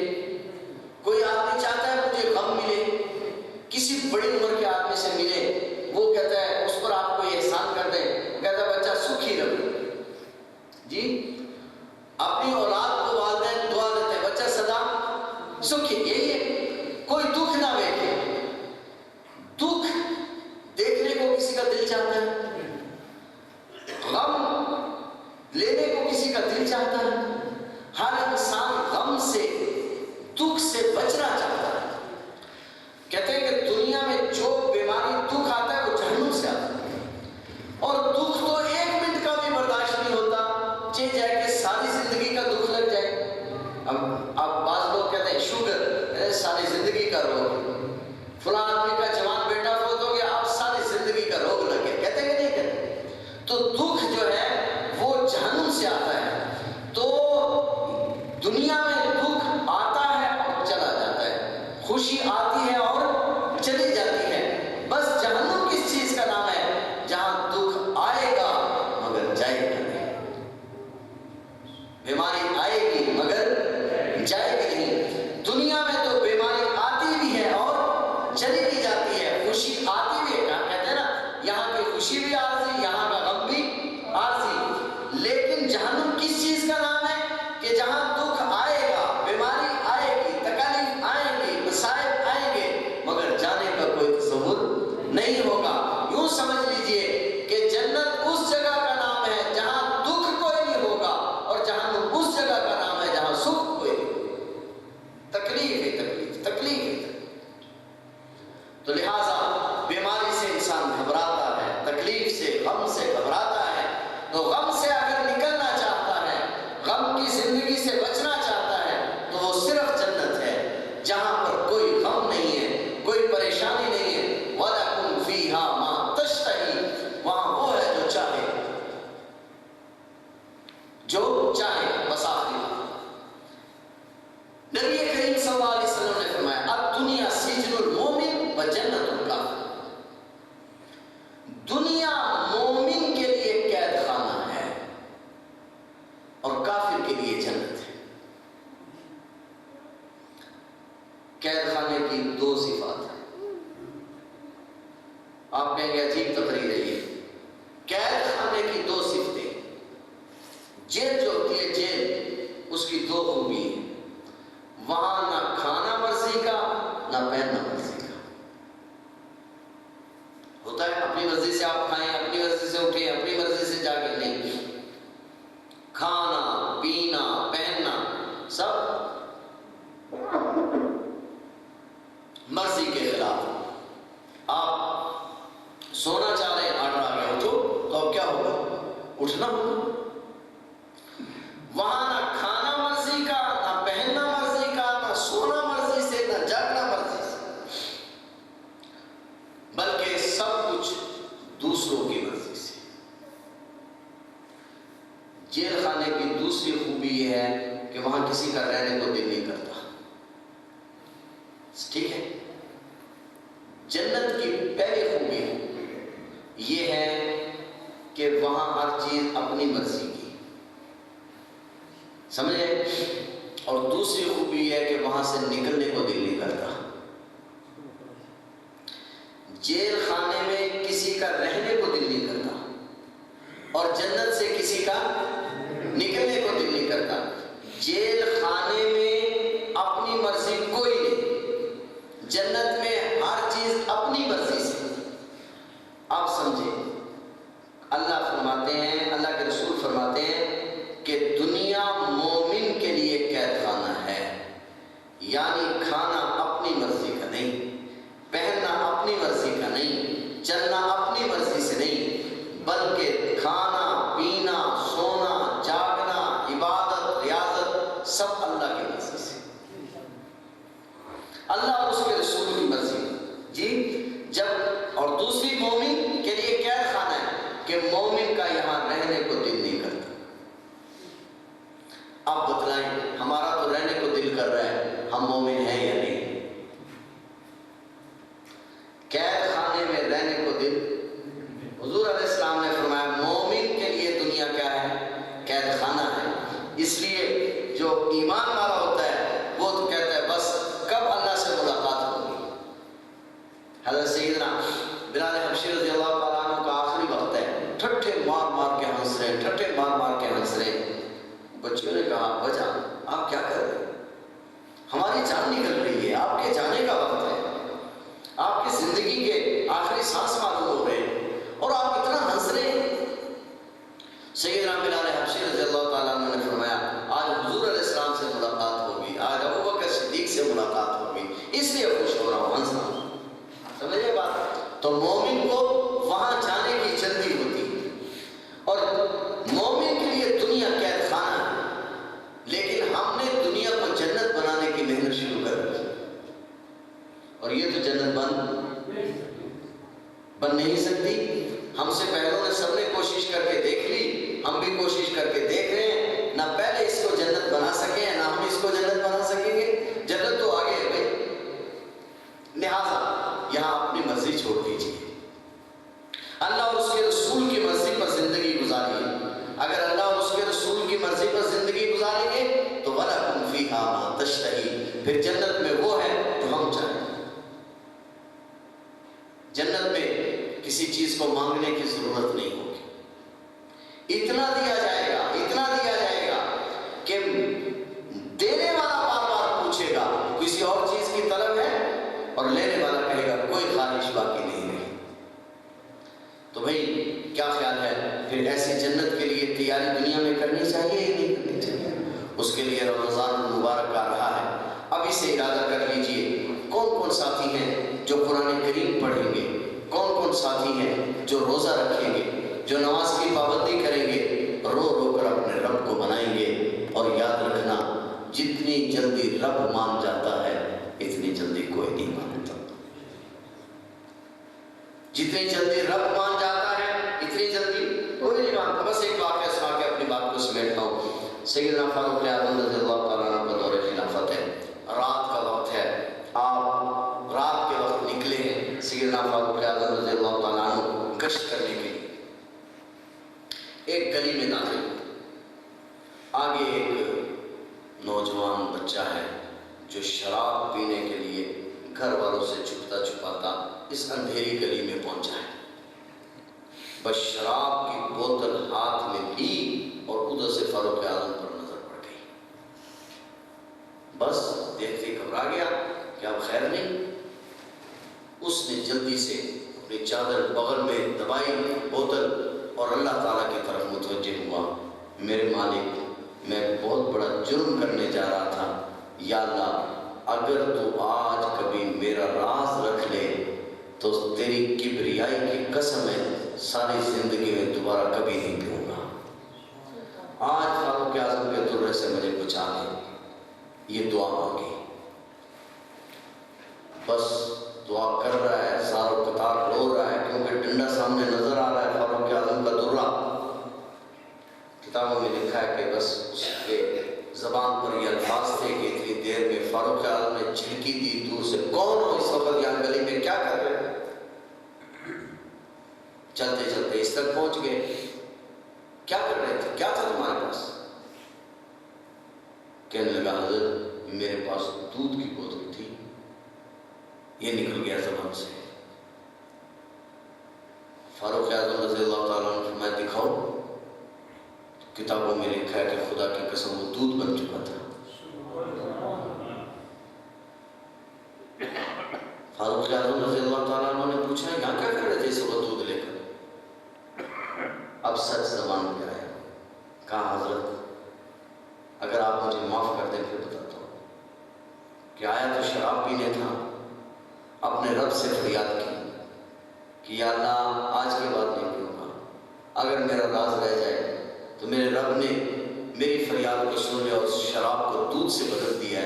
کوئی آدمی چاہتا ہے مجھے غم ملے، کسی بڑی عمر کے آدمی سے ملے، وہ کہتا ہے اس پر آپ کو احسان کر دیں، کہتا ہے بچہ سکھی رہے جی، اپنی اولاد کو والدین دعا دیتے ہیں بچہ سدا سکھی، یہی ہے، کوئی دکھ نہ دیکھے، دکھ دیکھنے کو کسی کا دل چاہتا ہے، غم لینے کو کسی کا دل چاہتا ہے، ہر انسان غم سے دکھ سے بچنا چاہتا ہے۔ کہتے ہیں کہ دنیا میں جو بیماری دکھ آتا ہے وہ جہنم سے آتا ہے، اور دکھ تو 1 منٹ کا بھی برداشت نہیں ہوتا، چاہے جائے کہ ساری زندگی کا دکھ لگ جائے۔ اب بعض لوگ کہتے ہیں شوگر ساری زندگی کا روگ، فلاں آدمی کا جوان بیٹا فوت ہو گیا اب ساری زندگی کا روگ لگ گیا، کہتے ہیں کہ نہیں کہتے؟ تو دکھ جو ہے وہ جہنم سے آتا ہے۔ تو دنیا میں دکھ آتا ہے اور چلا جاتا ہے، خوشی آتی ہے اور چلی جاتی ہے، بس جہنم کس چیز کا نام ہے؟ جہاں دکھ آئے گا مگر جائے گا نہیں، بیماری آئے گی مگر جائے گی نہیں۔ دنیا میں تو بیماری آتی بھی ہے اور چلی بھی جاتی ہے، خوشی آتی بھی ہے، کہتے ہیں نا یہاں کی خوشی بھی عارضی، یہاں کا غم بھی عارضی، لیکن جہنم کس چیز کا نام ہے؟ کہ جہاں دکھ آئے گا، بیماری آئے گی، تکالیف آئیں گی، مصائب آئیں گے، مگر جانے کا کوئی تصور نہیں ہوگا۔ یوں سمجھ لیجئے کہ جنت اس جگہ کا نام ہے جہاں دکھ کوئی نہیں ہوگا، اور جہنم اس جگہ کا نام ہے جہاں سکھ کوئی نہیں ہوگا۔ تکلیف ہی تکلیف، تکلیف ہی تکلیف۔ تو لہٰذا بیماری سے انسان گھبراتا ہے، تکلیف سے، غم سے گھبراتا ہے، تو غم سے اگر نکلنا چاہتا ہے، غم کی زندگی سے بچنا چاہتا ہے، تو وہ صرف جنت ہے جہاں پر کوئی غم نہیں ہے، کوئی پریشانی نہیں ہے۔ وَلَكُمْ فِيهَا مَا تَشْتَهِي، وہاں وہ ہے جو چاہے، جو چاہے، بس آخری بات۔ نبی کریم صلی اللہ علیہ وسلم نے فرمایا الدنیا سجن المومن و جنت الکافر، دنیا مومن کے لیے قید خانے کی دو صفات ہیں. آپ کہیں گے عجیب تقریر ہے یہ. قید خانے کی دو صفتیں. جیل جو ہوتی ہے جیل، اس کی دو خوبی ہے. وہاں نہ کھانا مرضی کا نہ پہننا مرضی کا ہوتا ہے. اپنی مرضی سے آپ کھائیں، اپنی مرضی سے اٹھیں، اپنی مرضی سے جاگیں. نہیں، کھانا پینا پہننا سب مرضی کے خلاف. آپ سونا چاہ رہے ہیں، آرڈر آ گیا اٹھو، تو اب کیا ہوگا؟ اٹھنا ہوگا. وہاں نہ کھانا مرضی کا، نہ پہننا مرضی کا، نہ سونا مرضی سے، نہ جاگنا مرضی سے، بلکہ سب کچھ دوسروں کی مرضی سے. جیل خانے کی دوسری خوبی یہ ہے کہ وہاں کسی کا رہنے کو دل نہیں کرتا. ٹھیک ہے. جنت کی پہلی خوبی یہ ہے کہ وہاں ہر چیز اپنی مرضی کی، سمجھے؟ اور دوسری خوبی یہ ہے کہ وہاں سے نکلنے کو دل نہیں کرتا. جیل خانے میں کسی کا رہنے کو دل نہیں کرتا، اور جنت سے کسی کا نکلنے کو دل نہیں کرتا. جیل خانے میں اپنی مرضی کوئی نہیں، جنت میں ہر چیز اپنی مرضی سے. آپ سمجھیں، اللہ فرماتے ہیں، اللہ کے رسول فرماتے ہیں کہ دنیا مومن کے لیے قید خانہ ہے. یعنی کھانا اپنی مرضی کا نہیں، پہننا اپنی مرضی کا نہیں، چلنا اپنی مرضی سے نہیں، بلکہ کھانا پینا سونا جاگنا عبادت ریاضت سب اللہ کی مرضی سے، اللہ اور اس کے رسول کی مرضی. جی جب اور دوسری مومن کے لیے قید خانہ ہے کہ مومن کا یہاں رہنے کو دل نہیں کرتا. آپ بتلائیں، ہمارا تو رہنے کو دل کر رہا ہے، ہم مومن ہیں یا نہیں؟ قید خانے میں رہنے کو دل، حضور علیہ السلام نے فرمایا مومن کے لیے دنیا کیا ہے؟ قید خانہ ہے. اس لیے جو ایمان والا ہوتا ہے وہ تو کہتا ہے بس کب اللہ سے ملاقات ہوگی. حضرت سیدنا بلال حبشی رضی اللہ تعالیٰ عنہ کا آخری وقت ہے، ٹھٹھے مار مار کے ہنس رہے، ٹھٹھے مار مار کے ہنس رہے. بچیوں نے کہا ابا جان آپ کیا کر رہے ہیں؟ ہماری جان نکل رہی ہے، آپ کے جانے کا وقت ہے، آپ کی زندگی کے آخری سانس معلوم ہو رہے ہیں اور آپ اتنا ہنس رہے ہیں. سیدنا بلال حبشی رضی اللہ تعالیٰ عنہ نے فرمایا آج حضور علیہ السلام سے ملاقات ہوگی، آج ابوبکر صدیق سے ملاقات ہوگی، اس لیے خوش ہو رہا ہوں، ہنس رہا ہوں. سمجھے بات؟ تو مومن کو وہاں جانے کی جلدی ہوتی ہے، اور مومن کے لیے دنیا قید خانہ ہے. لیکن ہم نے دنیا کو جنت بنانے کی محنت شروع کر دی، اور یہ تو جنت بن نہیں سکتی. ہم سے پہلوں نے سب نے کوشش کر کے دیکھ لی، ہم بھی کوشش کر کے دیکھ رہے ہیں، نہ پہلے اس کو جنت بنا سکے نہ ہم اس کو جنت بنا سکیں گے. جنت تو آگے ہے بھائی، لہذا یہاں اپنی مرضی چھوڑ دیجیے، اللہ اور اس کے رسول کی مرضی پر زندگی گزاریے. اگر اللہ اور اس کے رسول کی مرضی پر زندگی گزاریں گے تو وَلَكُمْ فِيهَا مَا تَشْتَهِي، پھر جنت میں وہ ہے جو ہم چاہیں. جنت میں کسی چیز کو مانگنے کی ضرورت نہیں ہوگی. اتنا دیا جائے گا، اتنا دیا جائے گا کہ دینے والا بار بار پوچھے گا کسی اور چیز کی طلب ہے، اور لینے والا کہے گا کوئی خواہش باقی نہیں رہی. تو بھائی کیا خیال ہے، پھر ایسی جنت کے لیے تیاری دنیا میں کرنی چاہیے یا نہیں کرنی چاہیے؟ اس کے لیے رمضان المبارک آ رہا ہے. اب اسے ارادہ کر لیجئے کون کون ساتھی ہیں جو قرآن کریم پڑھیں گے، کون کون ساتھی ہیں جو روزہ رکھیں گے، جو نماز کی پابندی کریں گے، رو رو کر اپنے رب کو منائیں گے. اور یاد رکھنا جتنی جلدی رب مان جاتا ہے اتنی جلدی کوئی نہیں مانتا. جتنی جلدی رب مان جاتا ہے اتنی جلدی کوئی نہیں مانتا. بس ایک واقعہ سنا کے اپنی بات کو سمیٹتا ہوں. سیدنا فاروق اعظم رضی اللہ تعالیٰ عنہ کا دور خلافت ہے، رات کا وقت ہے، آپ رات کے وقت نکلے ہیں. سیدنا فاروق اعظم رضی اللہ تعالیٰ عنہ گشت کرنے کے لیے ایک گلی میں داخل. آگے ایک نوجوان بچہ ہے جو شراب پینے کے لیے گھر والوں سے چھپتا چھپاتا اس اندھیری گلی میں پہنچا ہے، بس شراب کی بوتل ہاتھ میں لی اور ادھر سے فاروق اعظم پر نظر پڑ گئی، بس دیکھتے گھبرا گیا کہ اب خیر نہیں۔ اس نے جلدی سے اپنی چادر بغل میں دبائی بوتل اور اللہ تعالیٰ کی طرف متوجہ ہوا، میرے مالک میں بہت بڑا جرم کرنے جا رہا تھا، یا اللہ اگر تو آج کبھی میرا راز رکھ لے تو تیری کبریائی کی قسم ہے ساری زندگی میں دوبارہ کبھی نہیں پیوں گا، آج فاروق اعظم کے درے سے مجھے بچا لے۔ یہ دعا مانگی، بس دعا کر رہا ہے، زارو قطار رو رہا ہے کیونکہ ڈنڈا سامنے نظر آ رہا ہے فاروق اعظم کا درہ۔ کتابوں میں لکھا ہے کہ بس اس کے زبان پر یہ الفاظ تھے کہ اتنی دیر میں فاروق اعظم نے جھلکی دی دور سے، کون ہو اس وقت یہاں گلی میں، کیا کر رہے ہیں؟ چلتے چلتے اس تک پہنچ گئے، کیا کر رہے تھے، کیا تھا تمہارے پاس؟ کہنے لگا حضرت میرے پاس دودھ کی بوتل تھی، یہ نکل گیا زبان سے۔ فاروق اعظم رضی اللہ تعالیٰ عنہ فرمایا دکھاؤ، کتابوں میں لکھا ہے کہ خدا کی قسم وہ دودھ بن چکا تھا۔ فاروق اعظم رضی اللہ تعالیٰ عنہ نے پوچھا یہاں کیا کر رہے تھے اس وقت دودھ لے کر؟ اب سچ زبان پہ آیا، کہا حضرت اگر آپ مجھے معاف کر دیں پھر بتاتا ہوں کہ آیا تو شراب پینے تھا، اپنے رب سے فریاد کی کہ یا اللہ آج کے بعد نہیں پیوں گا، اگر میرا راز رہ جائے تو میرے رب نے میری فریاد کو سن لیا اور شراب کو دودھ سے بدل دیا ہے۔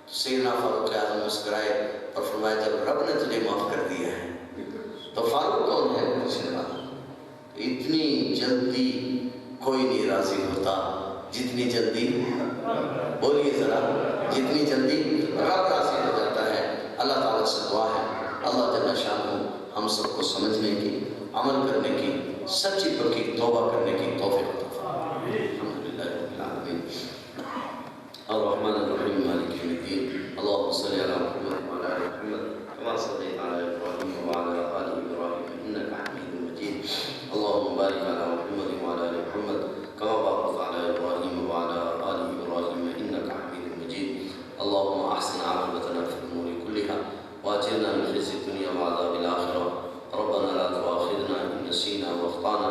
تو سیدنا فاروق اعظم مسکرائے اور فرمایا جب رب نے تجھے معاف کر دیا ہے تو فاروق کون ہے؟ اتنی جلدی کوئی نہیں راضی ہوتا جتنی جلدی، بولیے ذرا، جتنی جلدی رب راضی ہو جاتا ہے۔ اللہ تعالیٰ سے دعا ہے اللہ جل شانہ ہم سب کو سمجھنے کی، عمل کرنے کی، سچی پکی توبہ کرنے کی توفیق عطا فرمائے۔ الحمدللہ رب العالمین الرحمن الرحیم مالک یوم الدین اللہم صلی علی محمد وعلی آل محمد کما صلیت علی ابراہیم وعلی آل ابراہیم انک حمید مجید اللہم بارک علی محمد وعلی آل محمد کما بارکت علی ابراہیم وعلی آل ابراہیم انک حمید مجید اللہم احسن عاقبتنا فی الامور کلها واجرنا من خزي الدنيا وعذاب الآخرة ربنا لا تؤاخذنا إن نسينا وأخطأنا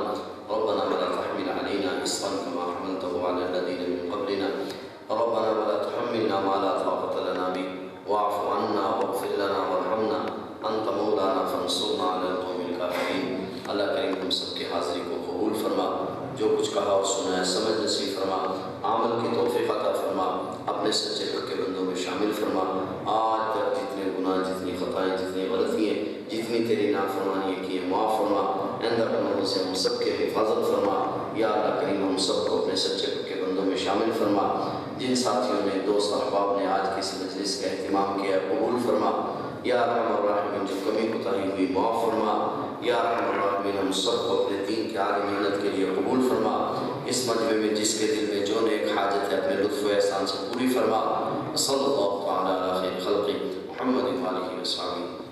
ربنا ولا تحمل علينا إصرا كما حملته على الذين من قبلنا ربنا ولا تحملنا ما لا طاقة لنا به واعف عنا واغفر لنا وارحمنا أنت مولانا فانصرنا على القوم الكافرين۔ اللہ کریم ہم سب کی حاضری کو قبول فرما، جو کچھ کہا اور سنا ہے سمجھ نصیب فرما، عمل کی توفیق عطا فرما، اپنے سچے پکے بندوں میں شامل فرما۔ آج تک جتنے گناہ، جتنی خطائیں، جتنی غلطیاں، جتنی تیری نافرمانیاں کی معاف فرما، آئندہ گناہوں سے ہم سب کے حفاظت فرما۔ یا اللہ کریم ہم سب کو اپنے سچے پکے بندوں میں شامل فرما۔ جن ساتھیوں نے، دوست احباب نے آج کی اس مجلس کا اہتمام کیا قبول فرما۔ یا ارحم الراحمین جو کمی کوتاہی ہوئی معاف فرما۔ یا ارحم الراحمین ہم سب کو اپنے دین کی عالی محنت کے لیے قبول فرما۔ اس مجمع میں جس کے دل میں جو نیک حاجت ہے اپنے لطف و احسان سے پوری فرما۔ صلی اللہ تعالی علی خیر خلقہ محمد وآلہ وصحبہ